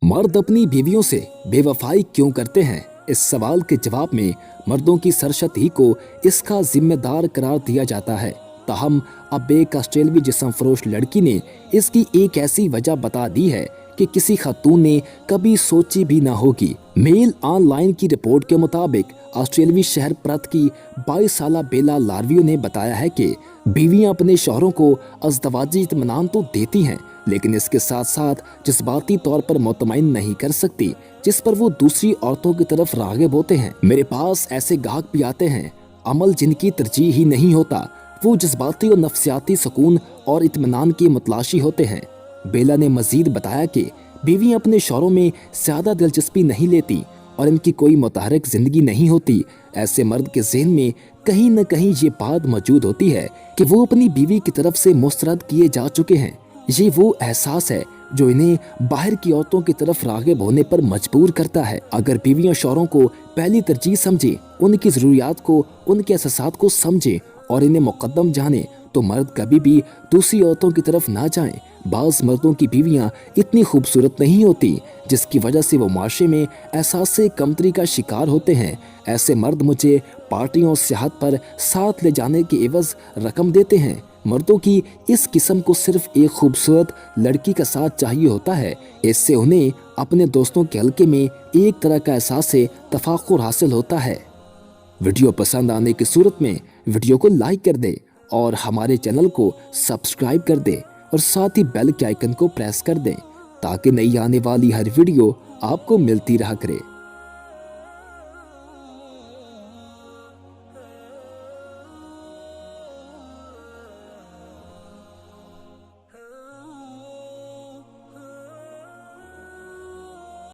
मर्द अपनी बीवियों से बेवफाई क्यों करते हैं? इस सवाल के जवाब में मर्दों की सरशती को इसका जिम्मेदार करार दिया जाता है। ताहम अब एक ऑस्ट्रेलियावी जिस्म फरोश लड़की ने इसकी एक ऐसी वजह बता दी है कि किसी खातून ने कभी सोची भी ना होगी। मेल ऑनलाइन की रिपोर्ट के मुताबिक ऑस्ट्रेलियावी शहर पर्थ की 22 साला बेला लार्वियो ने बताया है कि बीवियां अपने शौहरों को अज़दवाजी इत्मीनान तो देती हैं, लेकिन इसके साथ साथ जज्बाती तौर पर मुतमईन नहीं कर सकती, जिस पर वो दूसरी औरतों की तरफ राग़िब होते हैं। मेरे पास ऐसे गाहक भी आते हैं, अमल जिनकी तरजीह ही नहीं होता, वो जज्बाती और नफ्सियाती सुकून और इत्मीनान के मुतलाशी होते हैं। बेला ने मजीद बताया कि बीवियां अपने शौहरों में ज़्यादा दिलचस्पी नहीं लेती और इनकी कोई मुतहरक जिंदगी नहीं होती। ऐसे मर्द के ज़हन में कहीं न कहीं ये बात मौजूद होती है कि वो अपनी बीवी की तरफ से मुस्तरद किए जा चुके हैं। ये वो एहसास है जो इन्हें बाहर की औरतों की तरफ राग़िब होने पर मजबूर करता है। अगर बीवियां शौहरों को पहली तरजीह समझे, उनकी ज़रूरियात को, उनके एहसासात को समझे और इन्हें मुक़द्दम जाने, तो मर्द कभी भी दूसरी औरतों की तरफ ना जाएं। बाज़ मर्दों की बीवियां इतनी खूबसूरत नहीं होती, जिसकी वजह से वो माशरे में एहसास कमतरी का शिकार होते हैं। ऐसे मर्द मुझे पार्टियों और सियाहत पर साथ ले जाने के एवज़ रकम देते हैं। मर्दों की इस किस्म को सिर्फ एक खूबसूरत लड़की का साथ चाहिए होता है। इससे उन्हें अपने दोस्तों के हल्के में एक तरह का एहसास से तफाकुर हासिल होता है। वीडियो पसंद आने की सूरत में वीडियो को लाइक कर दे और हमारे चैनल को सब्सक्राइब कर दे और साथ ही बेल के आइकन को प्रेस कर दें ताकि नई आने वाली हर वीडियो आपको मिलती रहा करे।